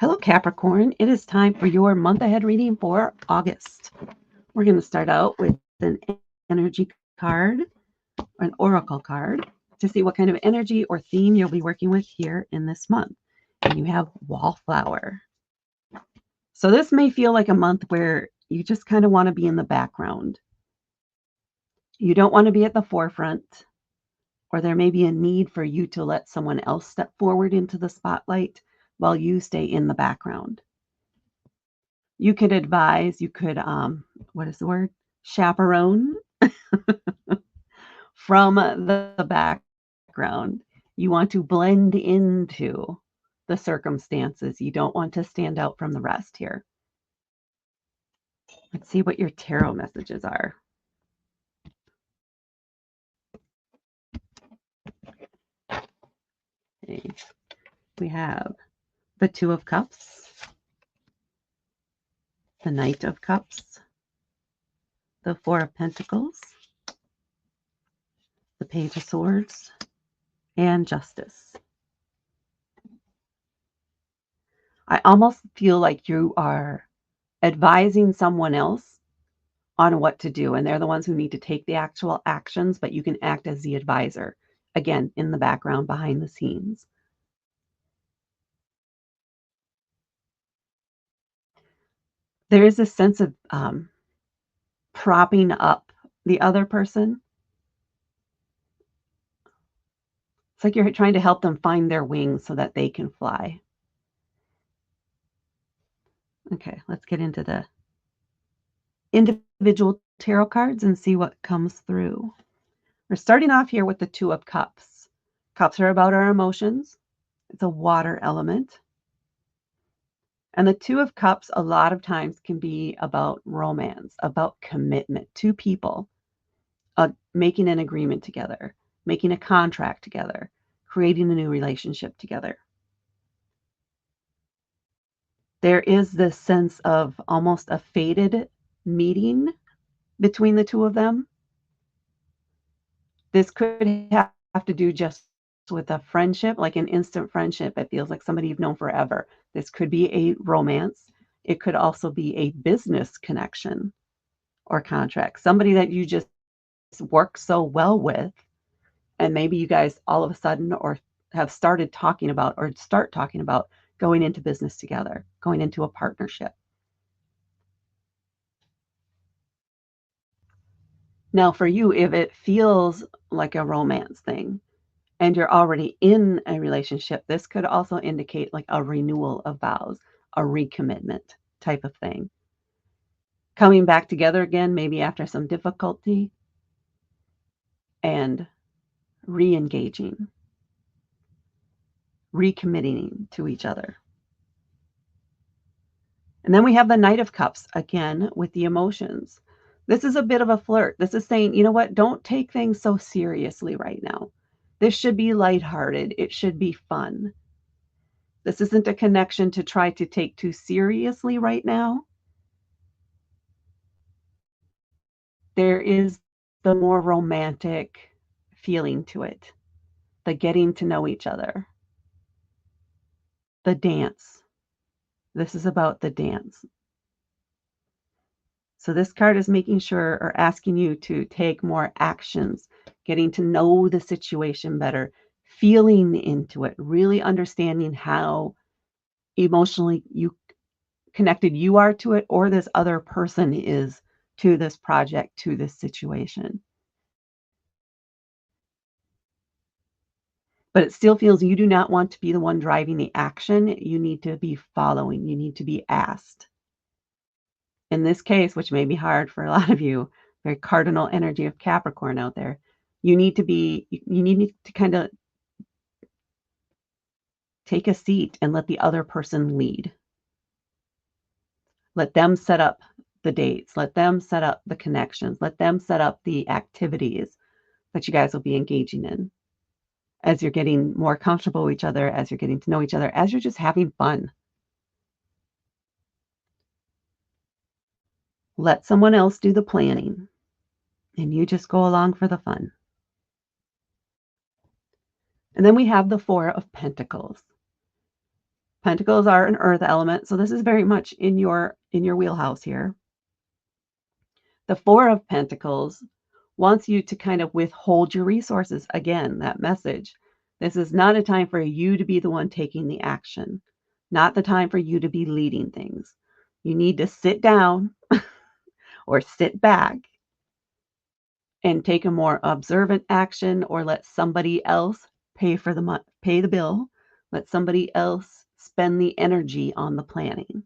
Hello, Capricorn. It is time for your month ahead reading for August. We're going to start out with an energy card, or an oracle card, to see what kind of energy or theme you'll be working with here in this month. And you have Wallflower. So this may feel like a month where you just kind of want to be in the background. You don't want to be at the forefront, or there may be a need for you to let someone else step forward into the spotlight while you stay in the background. You could advise, you could, what is the word? Chaperone from the background. You want to blend into the circumstances. You don't want to stand out from the rest here. Let's see what your tarot messages are. Okay. We have the Two of Cups, the Knight of Cups, the Four of Pentacles, the Page of Swords, and Justice. I almost feel like you are advising someone else on what to do, and they're the ones who need to take the actual actions, but you can act as the advisor, again, in the background, behind the scenes. There is a sense of propping up the other person. It's like you're trying to help them find their wings so that they can fly. Okay, let's get into the individual tarot cards and see what comes through. We're starting off here with the Two of Cups. Cups are about our emotions. It's a water element. And the Two of Cups a lot of times can be about romance, about commitment, two people making an agreement together, making a contract together, creating a new relationship together. There is this sense of almost a fated meeting between the two of them. This could have to do just with a friendship, like an instant friendship. It feels like somebody you've known forever. This could be a romance. It could also be a business connection or contract, somebody that you just work so well with, and maybe you guys all of a sudden or have started talking about or start talking about going into business together, going into a partnership. Now, for you, if it feels like a romance thing and you're already in a relationship, this could also indicate like a renewal of vows, a recommitment type of thing. Coming back together again, maybe after some difficulty, and re-engaging, recommitting to each other. And then we have the Knight of Cups, again, with the emotions. This is a bit of a flirt. This is saying, you know what? Don't take things so seriously right now. This should be lighthearted. It should be fun. This isn't a connection to try to take too seriously right now. There is the more romantic feeling to it, the getting to know each other, the dance. This is about the dance. So this card is making sure or asking you to take more actions, getting to know the situation better, feeling into it, really understanding how emotionally connected you are to it, or this other person is to this project, to this situation. But it still feels you do not want to be the one driving the action. You need to be following. You need to be asked. In this case, which may be hard for a lot of you, very cardinal energy of Capricorn out there, you need to kind of take a seat and let the other person lead. Let them set up the dates. Let them set up the connections. Let them set up the activities that you guys will be engaging in as you're getting more comfortable with each other, as you're getting to know each other, as you're just having fun. Let someone else do the planning, and you just go along for the fun. And then we have the Four of Pentacles. Pentacles are an earth element, so this is very much in your wheelhouse here. The Four of Pentacles wants you to kind of withhold your resources. Again, that message. This is not a time for you to be the one taking the action, not the time for you to be leading things. You need to sit down or sit back and take a more observant action, or let somebody else pay the bill. Let somebody else spend the energy on the planning.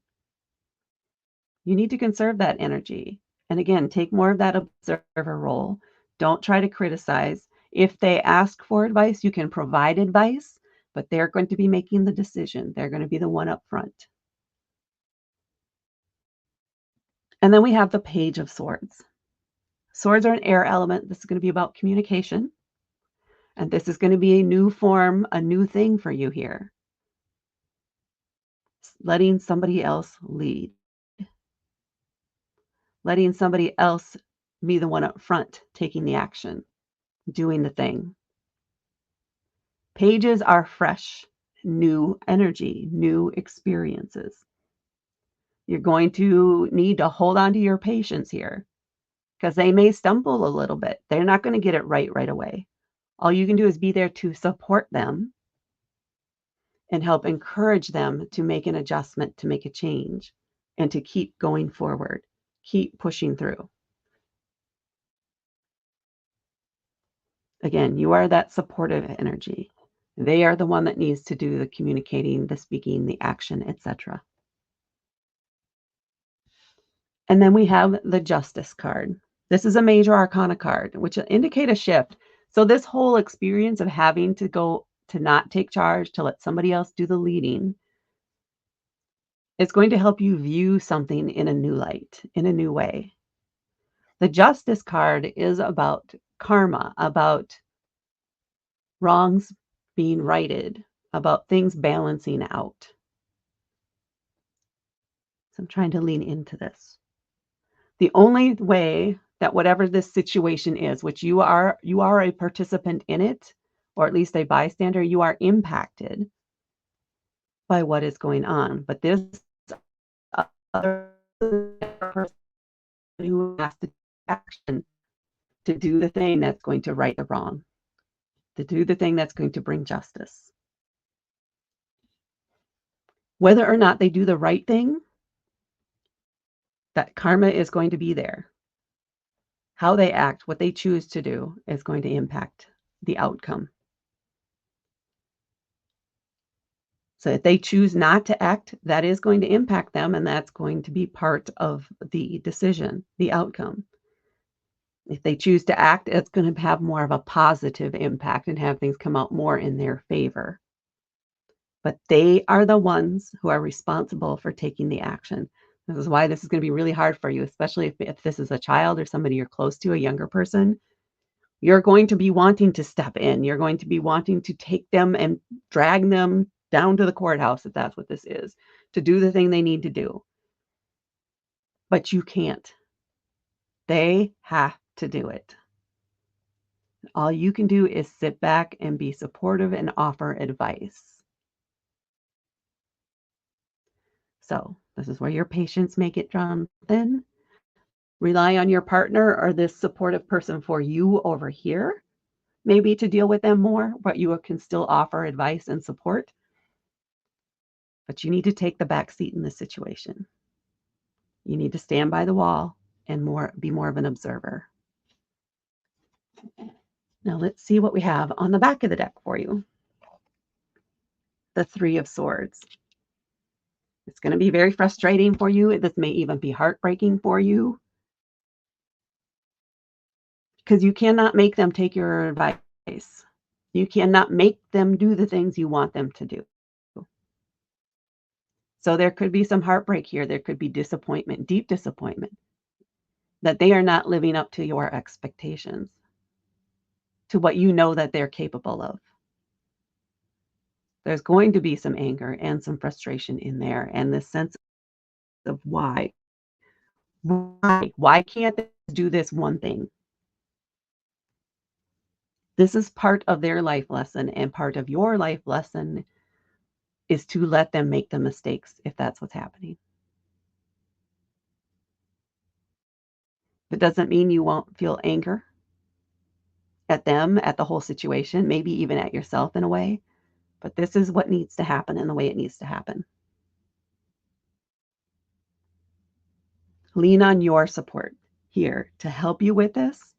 You need to conserve that energy. And again, take more of that observer role. Don't try to criticize. If they ask for advice, you can provide advice, but they're going to be making the decision. They're going to be the one up front. And then we have the Page of Swords. Swords are an air element. This is going to be about communication. And this is going to be a new form, a new thing for you here. Letting somebody else lead. Letting somebody else be the one up front, taking the action, doing the thing. Pages are fresh, new energy, new experiences. You're going to need to hold on to your patience here because they may stumble a little bit. They're not going to get it right away. All you can do is be there to support them and help encourage them to make an adjustment, to make a change, and to keep going forward, keep pushing through. Again, you are that supportive energy. They are the one that needs to do the communicating, the speaking, the action, etc. And then we have the Justice card. This is a major arcana card, which indicate a shift. So this whole experience of having to go to not take charge, to let somebody else do the leading, is going to help you view something in a new light, in a new way. The Justice card is about karma, about wrongs being righted, about things balancing out. So I'm trying to lean into this. The only way that whatever this situation is, which you are a participant in it, or at least a bystander, you are impacted by what is going on. But this other person who has to take action to do the thing that's going to right the wrong, to do the thing that's going to bring justice. Whether or not they do the right thing, that karma is going to be there. How they act, what they choose to do, is going to impact the outcome. So if they choose not to act, that is going to impact them, and that's going to be part of the decision, the outcome. If they choose to act, it's going to have more of a positive impact and have things come out more in their favor. But they are the ones who are responsible for taking the action. This is why this is going to be really hard for you, especially if this is a child or somebody you're close to, a younger person. You're going to be wanting to step in. You're going to be wanting to take them and drag them down to the courthouse, if that's what this is, to do the thing they need to do. But you can't. They have to do it. All you can do is sit back and be supportive and offer advice. So this is where your patience may get drawn thin. Rely on your partner or this supportive person for you over here, maybe to deal with them more, but you can still offer advice and support. But you need to take the back seat in this situation. You need to stand by the wall and be more of an observer. Now let's see what we have on the back of the deck for you. The Three of Swords. It's going to be very frustrating for you. This may even be heartbreaking for you, because you cannot make them take your advice. You cannot make them do the things you want them to do. So there could be some heartbreak here. There could be disappointment, deep disappointment, that they are not living up to your expectations, to what you know that they're capable of. There's going to be some anger and some frustration in there, and this sense of why can't they do this one thing? This is part of their life lesson and part of your life lesson is to let them make the mistakes if that's what's happening. It doesn't mean you won't feel anger at them, at the whole situation, maybe even at yourself in a way, but this is what needs to happen and the way it needs to happen. Lean on your support here to help you with this.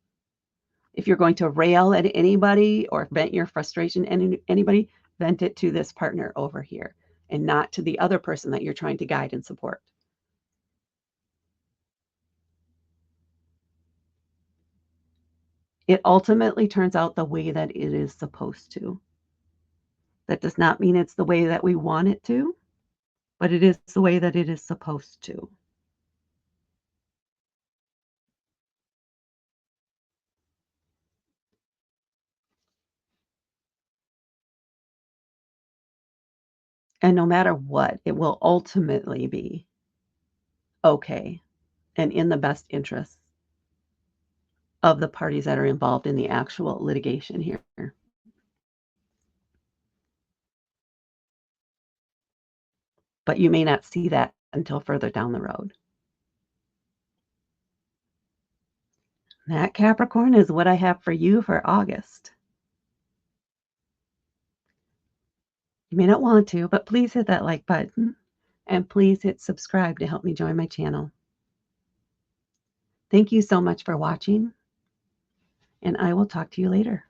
If you're going to rail at anybody or vent your frustration at anybody, vent it to this partner over here and not to the other person that you're trying to guide and support. It ultimately turns out the way that it is supposed to. That does not mean it's the way that we want it to, but it is the way that it is supposed to. And no matter what, it will ultimately be okay and in the best interests of the parties that are involved in the actual litigation here. But you may not see that until further down the road. That Capricorn is what I have for you for August. You may not want to, but please hit that like button and please hit subscribe to help me join my channel. Thank you so much for watching, and I will talk to you later.